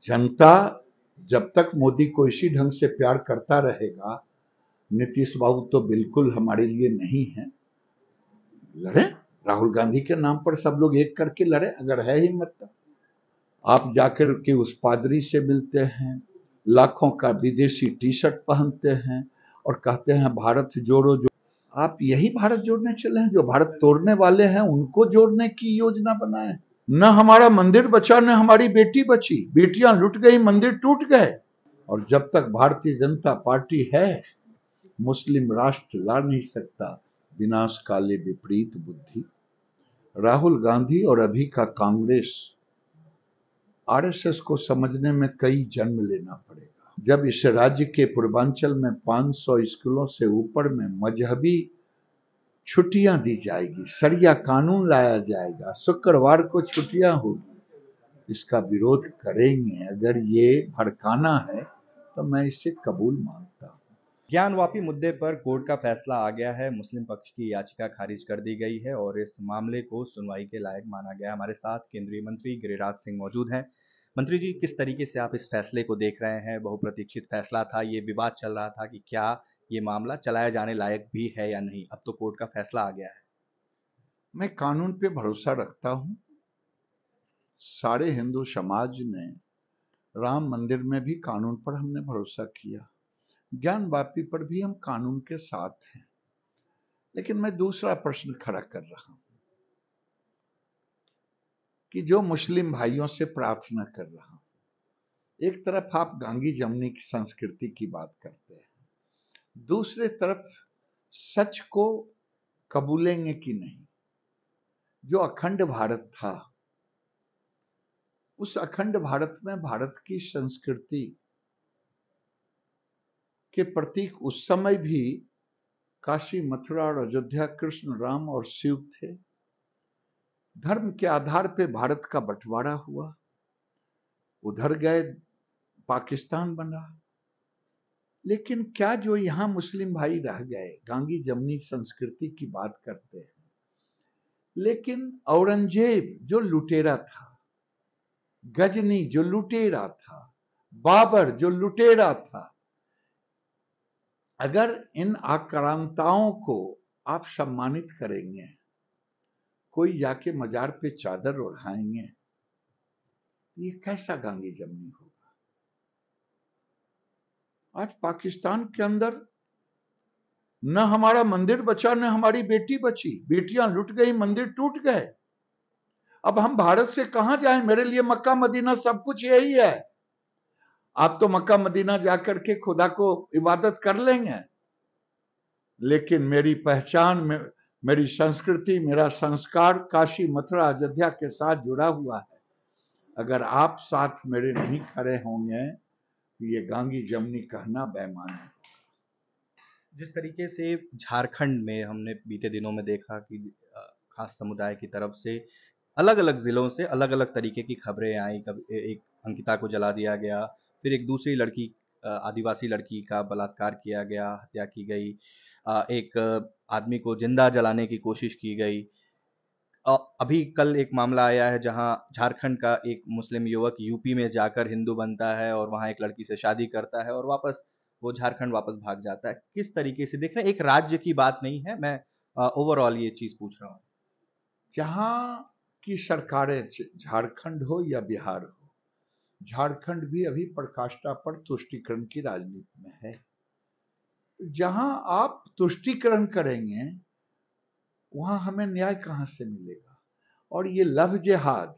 जनता जब तक मोदी को इसी ढंग से प्यार करता रहेगा, नीतीश बाबू तो बिल्कुल हमारे लिए नहीं है। लड़े, राहुल गांधी के नाम पर सब लोग एक करके लड़े, अगर है हिम्मत तो। आप जाकर के उस पादरी से मिलते हैं, लाखों का विदेशी टी शर्ट पहनते हैं और कहते हैं भारत जोड़ो जो। आप यही भारत जोड़ने चले हैं? जो भारत तोड़ने वाले हैं उनको जोड़ने की योजना बनाए। न हमारा मंदिर बचा, न हमारी बेटी बची, बेटियां लुट गई, मंदिर टूट गए। और जब तक भारतीय जनता पार्टी है, मुस्लिम राष्ट्र ला नहीं सकता। विनाश काले विपरीत बुद्धि। राहुल गांधी और अभी का कांग्रेस, आरएसएस को समझने में कई जन्म लेना पड़ेगा। जब इस राज्य के पूर्वांचल में 500 स्कूलों से ऊपर में मजहबी छुट्टियां दी जाएगी, शरिया कानून लाया जाएगा, शुक्रवार को छुट्टियां होगी, इसका विरोध करेंगे। अगर ये भड़काना है तो मैं इसे कबूल मानता हूं। ज्ञानवापी मुद्दे पर कोर्ट का फैसला आ गया है। मुस्लिम पक्ष की याचिका खारिज कर दी गई है और इस मामले को सुनवाई के लायक माना गया। हमारे साथ केंद्रीय मंत्री गिरिराज सिंह मौजूद हैं। मंत्री जी, किस तरीके से आप इस फैसले को देख रहे हैं? बहुप्रतीक्षित फैसला था, ये विवाद चल रहा था कि क्या ये मामला चलाया जाने लायक भी है या नहीं। अब तो कोर्ट का फैसला आ गया है। मैं कानून पे भरोसा रखता हूं। सारे हिंदू समाज ने राम मंदिर में भी कानून पर हमने भरोसा किया, ज्ञानवापी पर भी हम कानून के साथ हैं। लेकिन मैं दूसरा प्रश्न खड़ा कर रहा हूं कि जो मुस्लिम भाइयों से प्रार्थना कर रहा हूं, एक तरफ आप गांगी जमुनी की संस्कृति की बात करते हैं, दूसरे तरफ सच को कबूलेंगे कि नहीं? जो अखंड भारत था, उस अखंड भारत में भारत की संस्कृति के प्रतीक उस समय भी काशी, मथुरा और अयोध्या कृष्ण, राम और शिव थे। धर्म के आधार पे भारत का बंटवारा हुआ, उधर गए, पाकिस्तान बना। लेकिन क्या जो यहां मुस्लिम भाई रह गए, गांगी जमुनी संस्कृति की बात करते हैं, लेकिन औरंगजेब जो लुटेरा था, गजनी जो लुटेरा था, बाबर जो लुटेरा था, अगर इन आक्रांताओं को आप सम्मानित करेंगे, कोई जाके मजार पे चादर ओढ़ाएंगे, ये कैसा गांगी जमुनी होगा? आज पाकिस्तान के अंदर न हमारा मंदिर बचा, न हमारी बेटी बची, बेटियां लुट गई, मंदिर टूट गए। अब हम भारत से कहां जाएं? मेरे लिए मक्का मदीना सब कुछ यही है। आप तो मक्का मदीना जाकर के खुदा को इबादत कर लेंगे, लेकिन मेरी पहचान, मेरी संस्कृति, मेरा संस्कार काशी, मथुरा, अयोध्या के साथ जुड़ा हुआ है। अगर आप साथ मेरे नहीं खड़े होंगे तो ये गांगी जमुनी कहना बेईमानी है। जिस तरीके से झारखंड में हमने बीते दिनों में देखा कि खास समुदाय की तरफ से अलग अलग जिलों से अलग अलग तरीके की खबरें आई। कभी एक अंकिता को जला दिया गया, फिर एक दूसरी लड़की, आदिवासी लड़की का बलात्कार किया गया, हत्या की गई, एक आदमी को जिंदा जलाने की कोशिश की गई। अभी कल एक मामला आया है जहां झारखंड का एक मुस्लिम युवक यूपी में जाकर हिंदू बनता है और वहां एक लड़की से शादी करता है और वापस वो झारखंड वापस भाग जाता है। किस तरीके से देख रहे हैं? एक राज्य की बात नहीं है, मैं ओवरऑल ये चीज पूछ रहा हूँ। जहां की सरकारें, झारखंड हो या बिहार हो, झारखंड भी अभी प्रकाष्ठा पर तुष्टीकरण की राजनीति में है। जहां आप तुष्टीकरण करेंगे, वहां हमें न्याय कहां से मिलेगा? और ये लव जिहाद,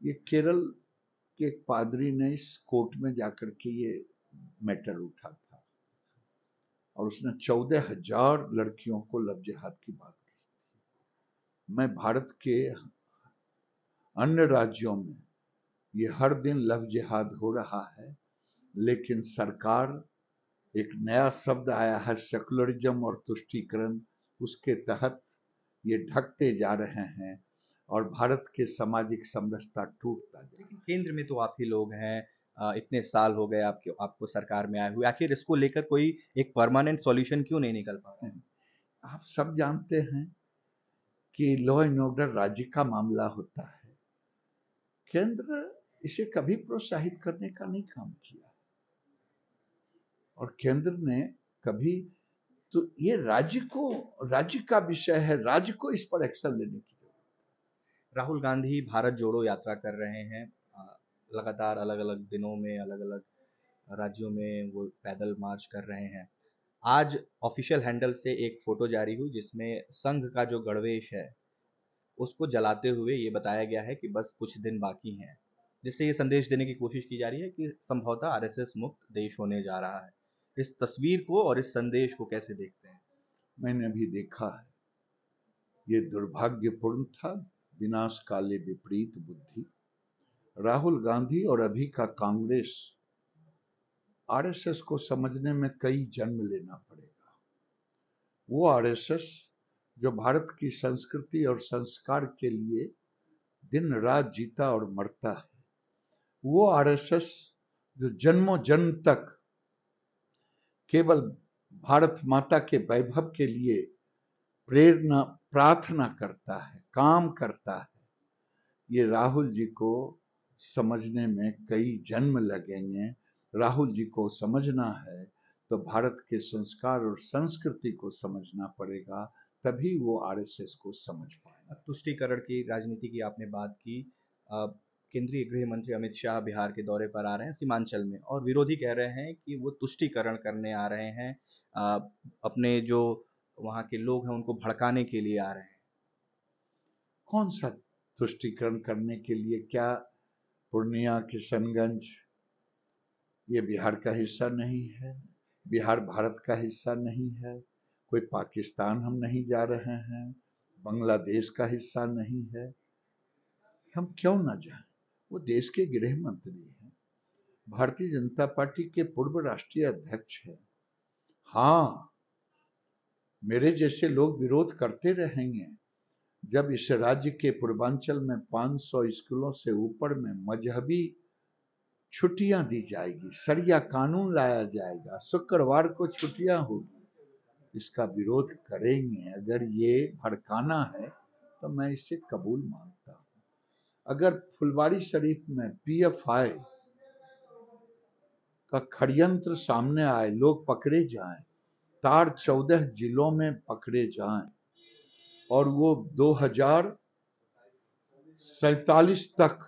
ये केरल के एक पादरी ने इस कोर्ट में जाकर के ये मैटर उठा था और उसने 14,000 लड़कियों को लव जिहाद की बात की। मैं भारत के अन्य राज्यों में ये हर दिन लव जिहाद हो रहा है, लेकिन सरकार, एक नया शब्द आया है सेकुलरिज्म और तुष्टीकरण, उसके तहत ये ढकते जा रहे हैं और भारत के सामाजिक समरसता टूटता जा रहा है। केंद्र में तो आप ही लोग हैं, इतने साल हो गए आपको सरकार में आए हुए, आखिर इसको लेकर कोई एक परमानेंट सॉल्यूशन क्यों नहीं निकल पा रहा है? आप सब जानते हैं कि लॉ एंड ऑर्डर राज्य का मामला होता है। केंद्र इसे कभी प्रोत्साहित करने का नहीं काम किया। और केंद्र ने कभी, तो ये राज्य का विषय है, राज्य को इस पर एक्शन लेने की। राहुल गांधी भारत जोड़ो यात्रा कर रहे हैं। लगातार अलग अलग दिनों में अलग अलग राज्यों में वो पैदल मार्च कर रहे हैं। आज ऑफिशियल हैंडल से एक फोटो जारी हुई जिसमें संघ का जो गणवेश है उसको जलाते हुए ये बताया गया है कि बस कुछ दिन बाकी हैं, जिससे ये संदेश देने की कोशिश की जा रही है कि संभवतः आरएसएस मुक्त देश होने जा रहा है। इस तस्वीर को और इस संदेश को कैसे देखते हैं? मैंने अभी देखा है, ये दुर्भाग्यपूर्ण था। विनाश काले विपरीत बुद्धि। राहुल गांधी और अभी का कांग्रेस, आरएसएस को समझने में कई जन्म लेना पड़ेगा। वो आरएसएस जो भारत की संस्कृति और संस्कार के लिए दिन रात जीता और मरता है, वो आरएसएस जो जन्मों जन्म तक केवल भारत माता के वैभव के लिए प्रेरणा प्रार्थना करता है, काम करता है, ये राहुल जी को समझने में कई जन्म लगेंगे। राहुल जी को समझना है तो भारत के संस्कार और संस्कृति को समझना पड़ेगा, तभी वो आरएसएस को समझ पाएगा। तुष्टीकरण की राजनीति की आपने बात की। केंद्रीय गृह मंत्री अमित शाह बिहार के दौरे पर आ रहे हैं सीमांचल में, और विरोधी कह रहे हैं कि वो तुष्टीकरण करने आ रहे हैं, अपने जो वहाँ के लोग हैं उनको भड़काने के लिए आ रहे हैं। कौन सा तुष्टीकरण करने के लिए? क्या पूर्णिया, किशनगंज ये बिहार का हिस्सा नहीं है? बिहार भारत का हिस्सा नहीं है? कोई पाकिस्तान हम नहीं जा रहे हैं, बांग्लादेश का हिस्सा नहीं है, हम क्यों ना जाएं? वो देश के गृह मंत्री हैं, भारतीय जनता पार्टी के पूर्व राष्ट्रीय अध्यक्ष हैं। हाँ, मेरे जैसे लोग विरोध करते रहेंगे। जब इस राज्य के पूर्वांचल में 500 स्कूलों से ऊपर में मजहबी छुट्टियां दी जाएगी, शरिया कानून लाया जाएगा, शुक्रवार को छुट्टियां होगी, इसका विरोध करेंगे। अगर ये भड़काना है तो मैं इसे कबूल मानता हूं। अगर फुलवारी शरीफ में पीएफआई का षड्यंत्र सामने आए, लोग पकड़े जाएं, तार 14 जिलों में पकड़े जाएं और वो 2047 तक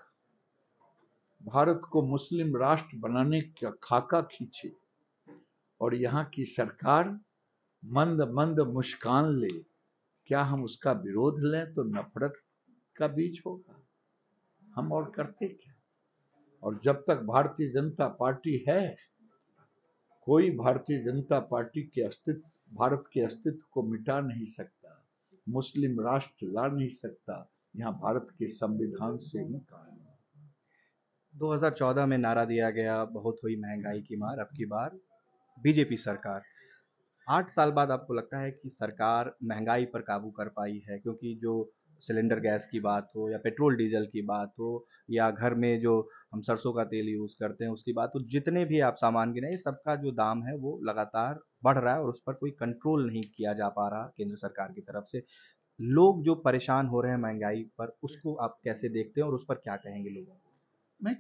भारत को मुस्लिम राष्ट्र बनाने का खाका खींचे और यहाँ की सरकार मंद मंद मुस्कान ले, क्या हम उसका विरोध लें तो नफरत का बीज होगा? हम और करते क्या? और जब तक भारतीय जनता पार्टी है, कोई भारतीय जनता पार्टी के अस्तित्व, भारत के अस्तित्व को मिटा नहीं सकता, मुस्लिम राष्ट्र ला नहीं सकता। यहाँ भारत के संविधान से ही कानून। 2014 में नारा दिया गया, बहुत हुई महंगाई की मार, अब की बार बीजेपी सरकार। 8 साल बाद आपको लगता है कि सरकार महंगाई पर काबू कर पाई है? क्योंकि जो सिलेंडर गैस की बात हो या पेट्रोल डीजल की बात हो या घर में जो हम सरसों का तेल यूज़ करते हैं उसकी बात हो, जितने भी आप सामान गिने, ये सबका जो दाम है वो लगातार बढ़ रहा है और उस पर कोई कंट्रोल नहीं किया जा पा रहा केंद्र सरकार की तरफ से। लोग जो परेशान हो रहे हैं महंगाई पर, उसको आप कैसे देखते हैं और उस पर क्या कहेंगे लोगों को? मैं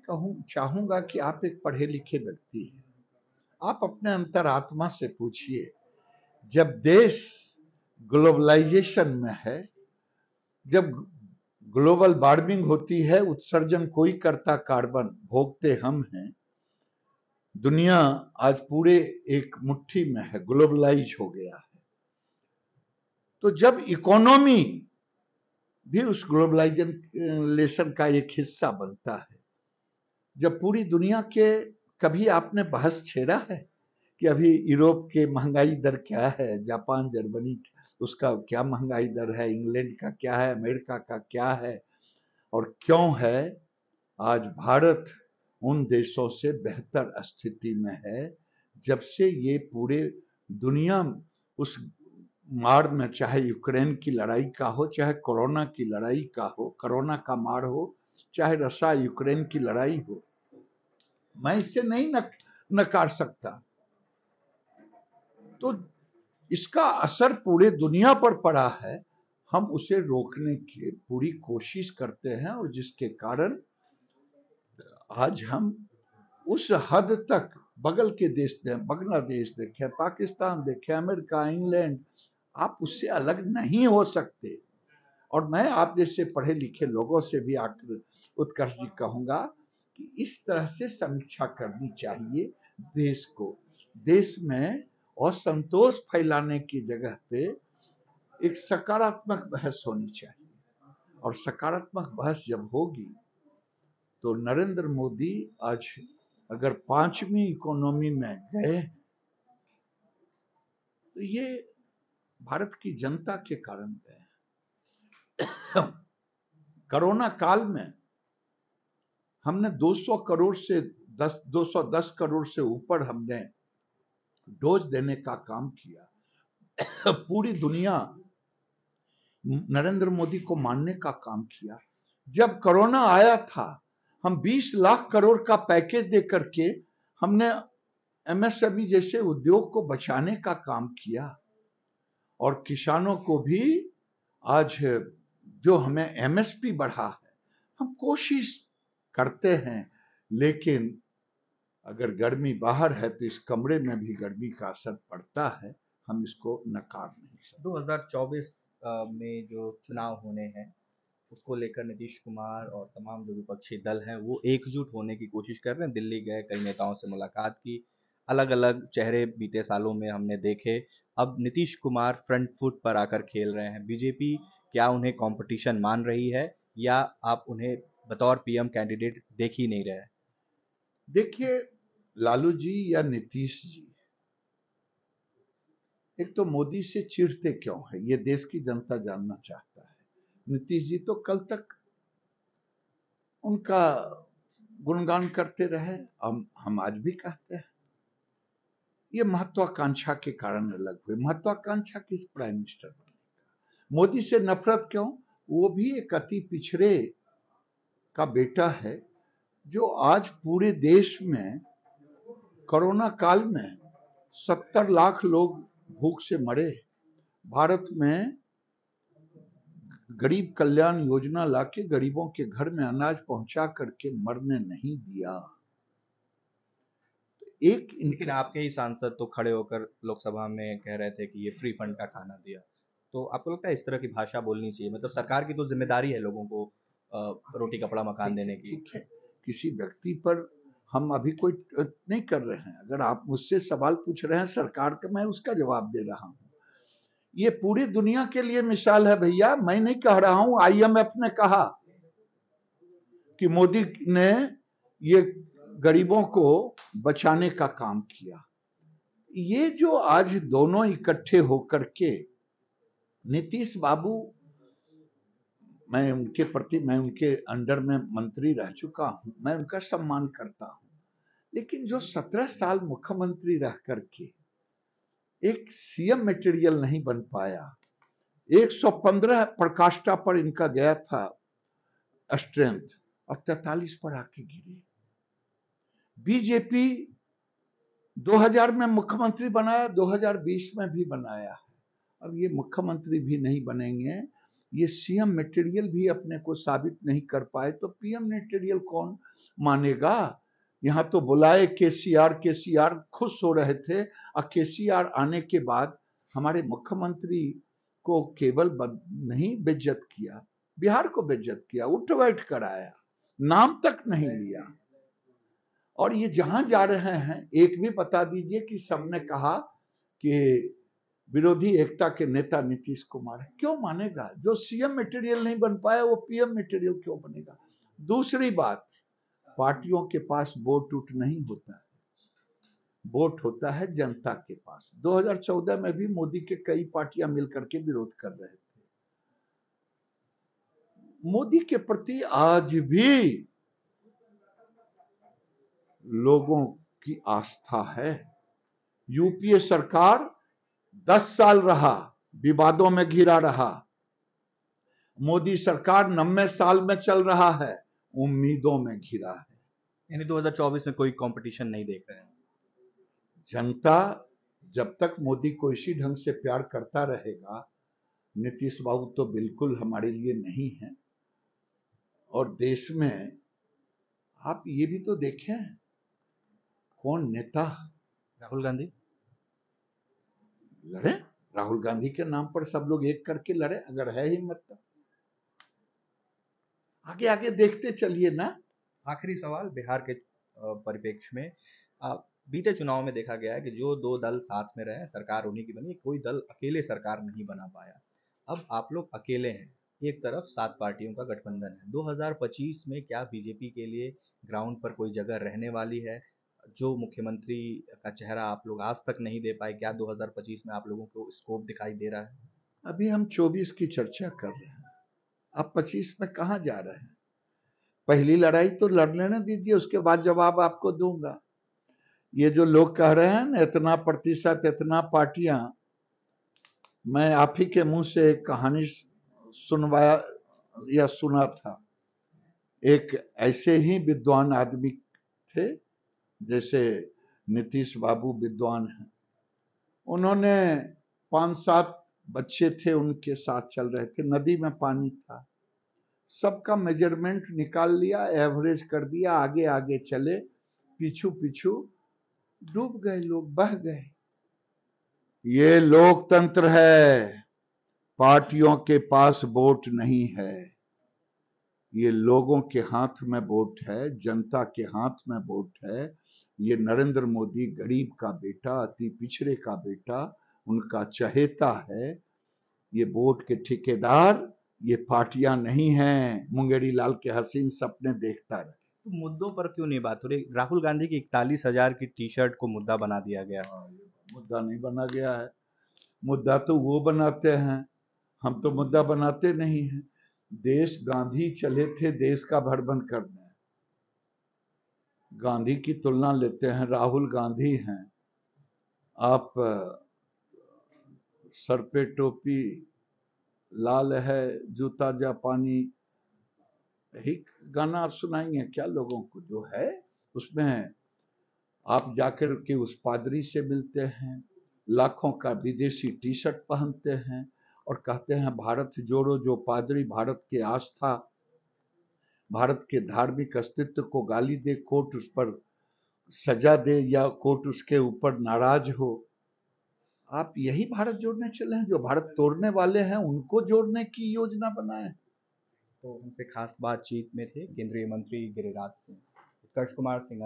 चाहूंगा कि आप एक पढ़े लिखे व्यक्ति हैं, आप अपने अंतरात्मा से पूछिए, जब देश ग्लोबलाइजेशन में है, जब ग्लोबल वार्मिंग होती है, उत्सर्जन कोई करता, कार्बन भोगते हम हैं, दुनिया आज पूरे एक मुट्ठी में है, ग्लोबलाइज हो गया है, तो जब इकोनॉमी भी उस ग्लोबलाइजेशन का एक हिस्सा बनता है, जब पूरी दुनिया के, कभी आपने बहस छेड़ा है कि अभी यूरोप के महंगाई दर क्या है, जापान जर्मनी उसका क्या महंगाई दर है, इंग्लैंड का क्या है, अमेरिका का क्या है, और क्यों है आज भारत उन देशों से बेहतर स्थिति में है? जब से ये पूरे दुनिया उस मार में, चाहे यूक्रेन की लड़ाई का हो, चाहे कोरोना की लड़ाई का हो, कोरोना का मार हो, चाहे रशिया यूक्रेन की लड़ाई हो, मैं इससे नहीं नकार सकता। तो इसका असर पूरे दुनिया पर पड़ा है, हम उसे रोकने की पूरी कोशिश करते हैं और जिसके कारण आज हम उस हद तक बगल के देश देखें, बांग्लादेश देखें, पाकिस्तान देखें, अमेरिका, इंग्लैंड, आप उससे अलग नहीं हो सकते। और मैं आप जैसे पढ़े लिखे लोगों से भी आकर उत्कर्ष जी कहूंगा कि इस तरह से समीक्षा करनी चाहिए देश को। देश में असंतोष फैलाने की जगह पे एक सकारात्मक बहस होनी चाहिए, और सकारात्मक बहस जब होगी तो नरेंद्र मोदी आज अगर 5वीं इकोनॉमी में गए तो ये भारत की जनता के कारण गए। कोरोना काल में हमने 200 करोड़ से 210 करोड़ से ऊपर हमने डोज देने का काम किया। पूरी दुनिया नरेंद्र मोदी को मानने का काम किया। जब कोरोना आया था, हम 20 लाख करोड़ का पैकेज दे करके हमने एमएसएमई जैसे उद्योग को बचाने का काम किया, और किसानों को भी आज जो हमें एमएसपी बढ़ा है, हम कोशिश करते हैं, लेकिन अगर गर्मी बाहर है तो इस कमरे में भी गर्मी का असर पड़ता है, हम इसको नकार नहीं सकते। 2024 में जो चुनाव होने हैं उसको लेकर नीतीश कुमार और तमाम जो विपक्षी दल हैं वो एकजुट होने की कोशिश कर रहे हैं। दिल्ली गए, कई नेताओं से मुलाकात की, अलग अलग चेहरे बीते सालों में हमने देखे। अब नीतीश कुमार फ्रंट फुट पर आकर खेल रहे हैं। बीजेपी क्या उन्हें कंपटीशन मान रही है, या आप उन्हें बतौर पीएम कैंडिडेट देख ही नहीं रहे? देखिए, लालू जी या नीतीश जी, एक तो मोदी से चिढ़ते क्यों है, ये देश की जनता जानना चाहता है। नीतीश जी तो कल तक उनका गुणगान करते रहे, हम आज भी कहते हैं। ये महत्वाकांक्षा के कारण अलग हुए। महत्वाकांक्षा किस प्राइम मिनिस्टर बनने का? मोदी से नफरत क्यों? वो भी एक अति पिछड़े का बेटा है, जो आज पूरे देश में कोरोना काल में 70 लाख लोग भूख से मरे। भारत में गरीब कल्याण योजना लाके गरीबों के घर में अनाज पहुंचा करके मरने नहीं दिया। एक लेकिन आपके ही सांसद तो खड़े होकर लोकसभा में कह रहे थे कि ये फ्री फंड का खाना दिया। तो आपको लगता है इस तरह की भाषा बोलनी चाहिए? मतलब सरकार की तो जिम्मेदारी है लोगों को रोटी कपड़ा मकान देने की। ठीक है, किसी व्यक्ति पर हम अभी कोई नहीं कर रहे हैं। अगर आप मुझसे सवाल पूछ रहे हैं सरकार का, मैं उसका जवाब दे रहा हूं। ये पूरी दुनिया के लिए मिसाल है भैया, मैं नहीं कह रहा हूं। आईएमएफ ने कहा कि मोदी ने ये गरीबों को बचाने का काम किया। ये जो आज दोनों इकट्ठे होकर के, नीतीश बाबू, मैं उनके प्रति, मैं उनके अंडर में मंत्री रह चुका हूं, मैं उनका सम्मान करता हूं, लेकिन जो 17 साल मुख्यमंत्री रह करके एक सीएम मटेरियल नहीं बन पाया, 115 प्रकाष्ठा पर इनका गया था स्ट्रेंथ, और 43 पर आके गिरे। बीजेपी 2000 में मुख्यमंत्री बनाया, 2020 में भी बनाया है। अब ये मुख्यमंत्री भी नहीं बनेंगे, ये सीएम मटेरियल भी अपने को साबित नहीं कर पाए, तो पीएम मटेरियल कौन मानेगा? यहां तो बुलाए केसीआर खुश हो रहे थे, और केसीआर आने के बाद हमारे मुख्यमंत्री को केवल नहीं बेइज्जत किया, बिहार को बेइज्जत किया, उठ बैठ कर आया, नाम तक नहीं लिया। और ये जहां जा रहे हैं, एक भी बता दीजिए कि सबने कहा कि विरोधी एकता के नेता नीतीश कुमार है। क्यों मानेगा? जो सीएम मटेरियल नहीं बन पाया वो पीएम मटेरियल क्यों बनेगा? दूसरी बात, पार्टियों के पास वोट उठ नहीं होता है, वोट होता है जनता के पास। 2014 में भी मोदी के कई पार्टियां मिलकर के विरोध कर रहे थे। मोदी के प्रति आज भी लोगों की आस्था है। यूपीए सरकार 10 साल रहा, विवादों में घिरा रहा। मोदी सरकार 90 साल में चल रहा है, उम्मीदों में घिरा है। यानी 2024 में कोई कंपटीशन नहीं देख रहे हैं? जनता जब तक मोदी को इसी ढंग से प्यार करता रहेगा, नीतीश बाबू तो बिल्कुल हमारे लिए नहीं है। और देश में आप ये भी तो देखें, कौन नेता राहुल गांधी लड़े? राहुल गांधी के नाम पर सब लोग एक करके लड़े, अगर है हिम्मत तो आगे आगे देखते चलिए ना। आखिरी सवाल बिहार के परिप्रेक्ष्य में बीते चुनाव में देखा गया है कि जो दो दल साथ में रहे सरकार उन्हीं की बनी, कोई दल अकेले सरकार नहीं बना पाया। अब आप लोग अकेले हैं, एक तरफ 7 पार्टियों का गठबंधन है। 2025 में क्या बीजेपी के लिए ग्राउंड पर कोई जगह रहने वाली है? जो मुख्यमंत्री का चेहरा आप लोग आज तक नहीं दे पाए, क्या 2025 में आप लोगों को स्कोप दिखाई दे रहा है? अभी हम 24 की चर्चा कर रहे हैं, अब 25 में कहां जा रहे हैं? पहली लड़ाई तो लड़ लेने दीजिए, उसके बाद जवाब आपको दूंगा। ये जो लोग कह रहे हैं ना, इतना प्रतिशत, इतना पार्टियां, मैं आप ही के मुंह से एक कहानी सुनवाया या सुना था। एक ऐसे ही विद्वान आदमी थे, जैसे नीतीश बाबू विद्वान हैं, उन्होंने 5-7 बच्चे थे, उनके साथ चल रहे थे, नदी में पानी था, सबका मेजरमेंट निकाल लिया, एवरेज कर दिया, आगे आगे चले, पीछू पीछू डूब गए लोग, बह गए। ये लोकतंत्र है, पार्टियों के पास वोट नहीं है, ये लोगों के हाथ में वोट है, जनता के हाथ में वोट है। ये नरेंद्र मोदी गरीब का बेटा, अति पिछड़े का बेटा, उनका चहेता है। ये वोट के ठेकेदार ये पार्टियां नहीं हैं, मुंगेरी लाल के हसीन सपने देखता रहे। तो मुद्दों पर क्यों नहीं बात हो रही? राहुल गांधी की 41,000 की टी शर्ट को मुद्दा बना दिया गया। मुद्दा नहीं बना गया है, मुद्दा तो वो बनाते हैं, हम तो मुद्दा बनाते नहीं हैं। देश गांधी चले थे देश का भरबन करने, गांधी की तुलना लेते हैं, राहुल गांधी हैं। आप सर पे टोपी, लाल है जूता जापानी, यही गाना आप सुनाएंगे क्या लोगों को? जो है उसमें आप जाकर के उस पादरी से मिलते हैं, लाखों का विदेशी टी शर्ट पहनते हैं और कहते हैं भारत जोड़ो। जो पादरी भारत की आस्था, भारत के धार्मिक अस्तित्व को गाली दे, कोर्ट उस पर सजा दे या कोर्ट उसके ऊपर नाराज हो, आप यही भारत जोड़ने चले हैं? जो भारत तोड़ने वाले हैं उनको जोड़ने की योजना बनाए। तो हमसे खास बातचीत में थे केंद्रीय मंत्री गिरिराज सिंह। उत्कर्ष कुमार सिंह।